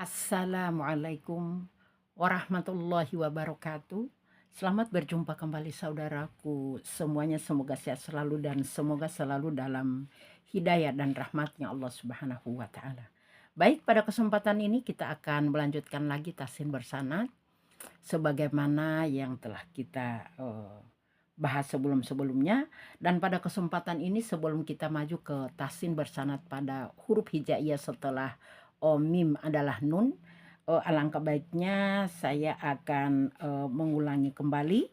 Assalamualaikum warahmatullahi wabarakatuh. Selamat berjumpa kembali saudaraku. Semuanya semoga sehat selalu dan semoga selalu dalam hidayah dan rahmatnya Allah Subhanahu wa taala. Baik, pada kesempatan ini kita akan melanjutkan lagi Tasin Bersanad sebagaimana yang telah kita bahas sebelum-sebelumnya. Dan pada kesempatan ini sebelum kita maju ke Tasin Bersanad pada huruf hijaiyah setelah mim adalah nun, alangkah baiknya saya akan mengulangi kembali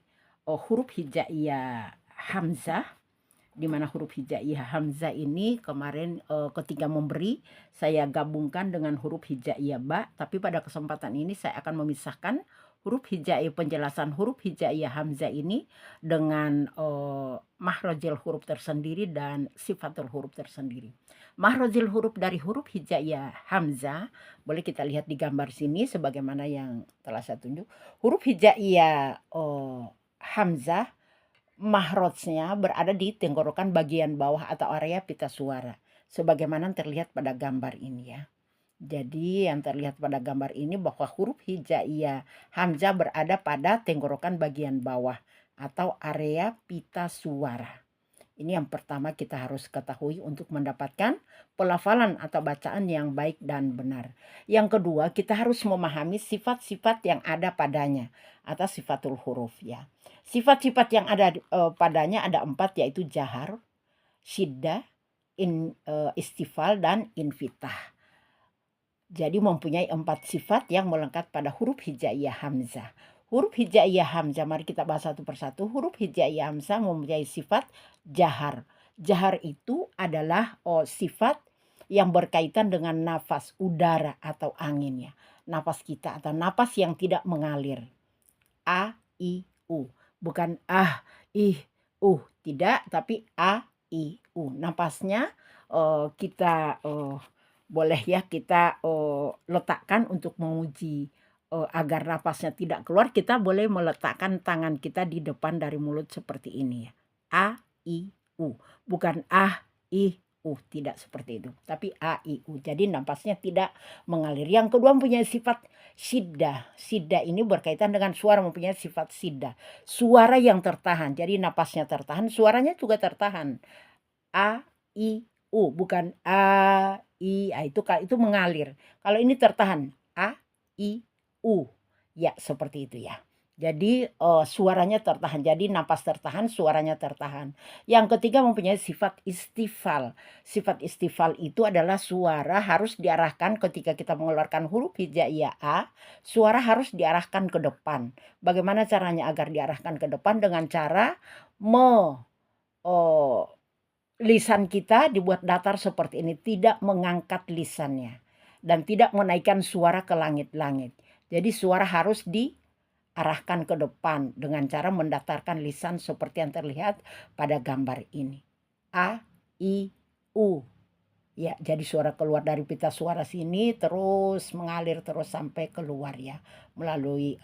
huruf hijaiyah hamzah, di mana huruf hijaiyah hamzah ini kemarin ketika memberi saya gabungkan dengan huruf hijaiyah ba, tapi pada kesempatan ini saya akan memisahkan huruf hijaiyah, penjelasan huruf hijaiyah hamzah ini dengan mahrojil huruf tersendiri dan sifatul huruf tersendiri. Mahrojil huruf dari huruf hijaiyah hamzah boleh kita lihat di gambar sini sebagaimana yang telah saya tunjuk. Huruf hijaiyah hamzah mahrojnya berada di tenggorokan bagian bawah atau area pita suara sebagaimana terlihat pada gambar ini ya. Jadi yang terlihat pada gambar ini bahwa huruf hijaiyah hamzah berada pada tenggorokan bagian bawah atau area pita suara. Ini yang pertama kita harus ketahui untuk mendapatkan pelafalan atau bacaan yang baik dan benar. Yang kedua, kita harus memahami sifat-sifat yang ada padanya atau sifatul huruf ya. Sifat-sifat yang ada padanya ada 4, yaitu jahar, syiddah, istifal, dan infitah. Jadi mempunyai 4 sifat yang melekat pada huruf hijaiyah hamzah. Huruf hijaiyah hamzah, mari kita bahas satu persatu. Huruf hijaiyah hamzah mempunyai sifat jahar. Jahar itu adalah sifat yang berkaitan dengan nafas udara atau angin ya. Nafas kita atau nafas yang tidak mengalir. A, I, U. Bukan ah, ih, tidak, tapi A, I, U. Napasnya kita boleh ya kita letakkan untuk menguji agar napasnya tidak keluar. Kita boleh meletakkan tangan kita di depan dari mulut seperti ini ya. A, I, U. Bukan ah, I, tidak seperti itu. Tapi A, I, U. Jadi napasnya tidak mengalir. Yang kedua mempunyai sifat siddah. Siddah ini berkaitan dengan suara, mempunyai sifat siddah. Suara yang tertahan. Jadi napasnya tertahan, suaranya juga tertahan. A, I, U. Bukan A, I, itu mengalir. Kalau ini tertahan. A, I, U. Ya, seperti itu ya. Jadi suaranya tertahan. Jadi napas tertahan, suaranya tertahan. Yang ketiga mempunyai sifat istifal. Sifat istifal itu adalah suara harus diarahkan ketika kita mengeluarkan huruf hijaiyah A. Suara harus diarahkan ke depan. Bagaimana caranya agar diarahkan ke depan? Dengan cara lisan kita dibuat datar seperti ini, tidak mengangkat lisannya dan tidak menaikkan suara ke langit-langit. Jadi suara harus diarahkan ke depan dengan cara mendatarkan lisan seperti yang terlihat pada gambar ini. A, I, U. Ya, jadi suara keluar dari pita suara sini terus mengalir terus sampai keluar ya, melalui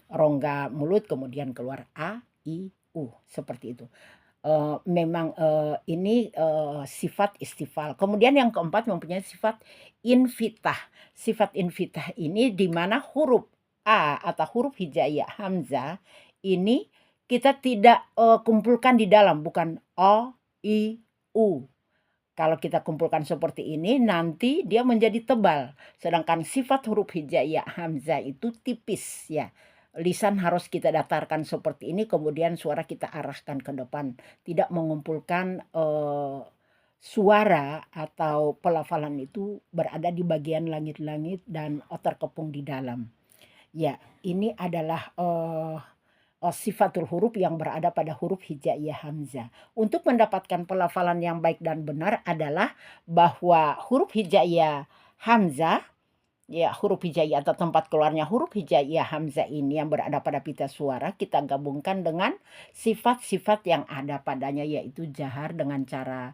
rongga mulut, kemudian keluar A, I, U, seperti itu. Memang ini sifat istifal. Kemudian yang keempat mempunyai sifat infitah. Sifat infitah ini di mana huruf A atau huruf hijaiyah hamzah ini kita tidak kumpulkan di dalam, bukan O, I, U. Kalau kita kumpulkan seperti ini nanti dia menjadi tebal. Sedangkan sifat huruf hijaiyah hamzah itu tipis ya. Lisan harus kita datarkan seperti ini, kemudian suara kita arahkan ke depan. Tidak mengumpulkan suara atau pelafalan itu berada di bagian langit-langit dan terkepung di dalam. Ya, ini adalah sifatul huruf yang berada pada huruf hijaiyah hamzah. Untuk mendapatkan pelafalan yang baik dan benar adalah bahwa huruf hijaiyah hamzah, ya huruf hijaiyah atau tempat keluarnya huruf hijaiyah hamzah ini yang berada pada pita suara kita gabungkan dengan sifat-sifat yang ada padanya, yaitu jahar dengan cara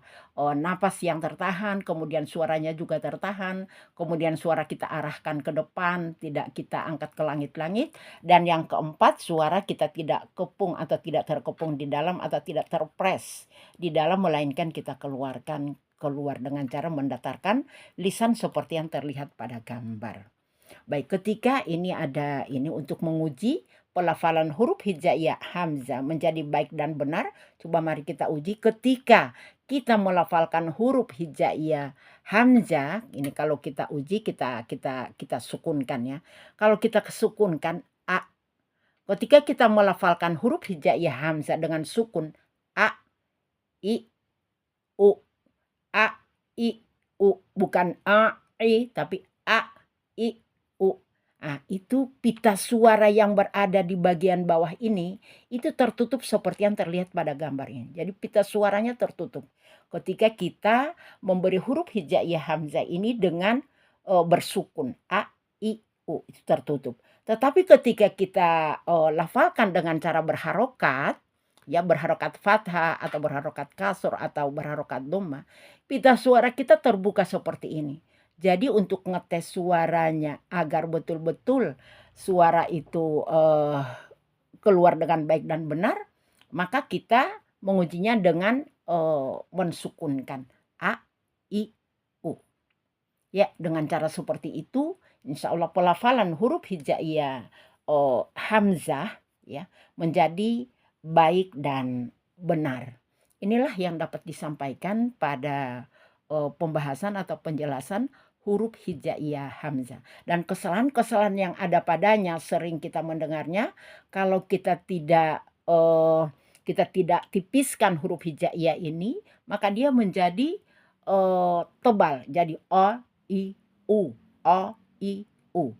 napas yang tertahan, kemudian suaranya juga tertahan, kemudian suara kita arahkan ke depan, tidak kita angkat ke langit-langit, dan yang keempat suara kita tidak kepung atau tidak terkepung di dalam atau tidak terpres di dalam, melainkan kita keluarkan keluar dengan cara mendatarkan lisan seperti yang terlihat pada gambar. Baik, ketika ini ada ini untuk menguji pelafalan huruf hijaiyah hamzah menjadi baik dan benar, coba mari kita uji ketika kita melafalkan huruf hijaiyah hamzah, ini kalau kita uji kita sukunkan ya. Kalau kita kesukunkan a, ketika kita melafalkan huruf hijaiyah hamzah dengan sukun a, i, u, a, i, u, bukan a, i, tapi a, i, u. Nah, itu pita suara yang berada di bagian bawah ini, itu tertutup seperti yang terlihat pada gambar ini. Jadi pita suaranya tertutup. Ketika kita memberi huruf hijaiyah hamzah ini dengan bersukun a, i, u, itu tertutup. Tetapi ketika kita lafalkan dengan cara berharokat, ya berharokat fathah atau berharokat kasur atau berharokat dhamma, pita suara kita terbuka seperti ini. Jadi untuk ngetes suaranya agar betul-betul suara itu keluar dengan baik dan benar, maka kita mengujinya dengan mensukunkan a, i, u. Ya, dengan cara seperti itu, insya Allah pelafalan huruf hijaiyah hamzah ya menjadi baik dan benar. Inilah yang dapat disampaikan pada pembahasan atau penjelasan huruf hijaiyah hamzah. Dan kesalahan-kesalahan yang ada padanya sering kita mendengarnya kalau kita tidak tipiskan huruf hijaiyah ini, maka dia menjadi tebal. Jadi o, i, u, o, i, u.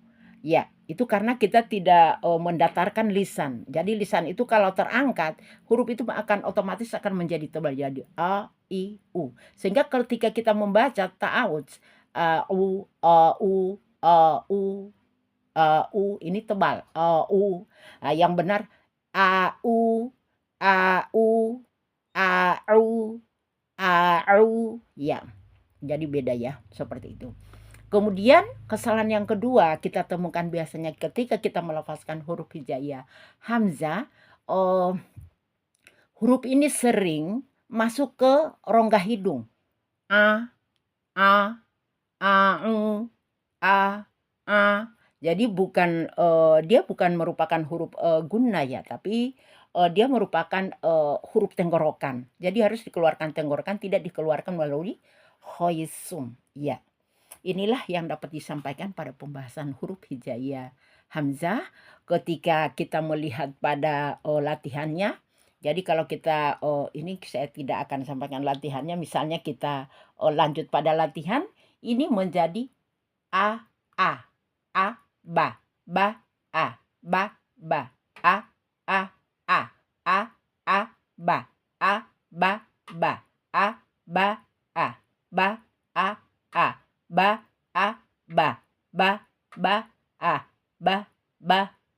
Ya, itu karena kita tidak mendatarkan lisan. Jadi lisan itu kalau terangkat, huruf itu akan otomatis akan menjadi tebal. Jadi a, i, u. Sehingga ketika kita membaca ta'awudz, u, u, u, ini tebal. U. Nah, yang benar a, u, a, u, a, u, a, u. Ya, jadi beda ya, seperti itu. Kemudian kesalahan yang kedua kita temukan biasanya ketika kita melafazkan huruf hijaiyah hamzah, huruf ini sering masuk ke rongga hidung. A, a, a. Jadi dia bukan merupakan huruf gunnah ya, tapi dia merupakan huruf tenggorokan. Jadi harus dikeluarkan tenggorokan, tidak dikeluarkan melalui khoisum. Ya. Inilah yang dapat disampaikan pada pembahasan huruf hijaiyah hamzah ketika kita melihat pada latihannya. Jadi kalau kita ini saya tidak akan sampaikan latihannya, misalnya kita lanjut pada latihan, ini menjadi a, ba, a, ba, a, ba,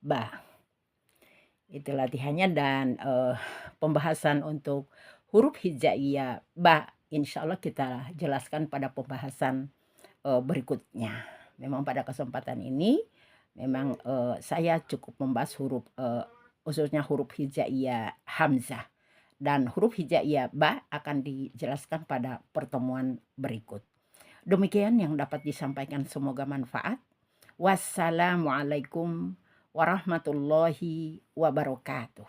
ba. Itu latihannya dan pembahasan untuk huruf hijaiyah ba insya Allah kita jelaskan pada pembahasan berikutnya. Memang pada kesempatan ini memang saya cukup membahas huruf khususnya huruf hijaiyah hamzah, dan huruf hijaiyah ba akan dijelaskan pada pertemuan berikut. Demikian yang dapat disampaikan, semoga manfaat. Wassalamualaikum warahmatullahi wabarakatuh.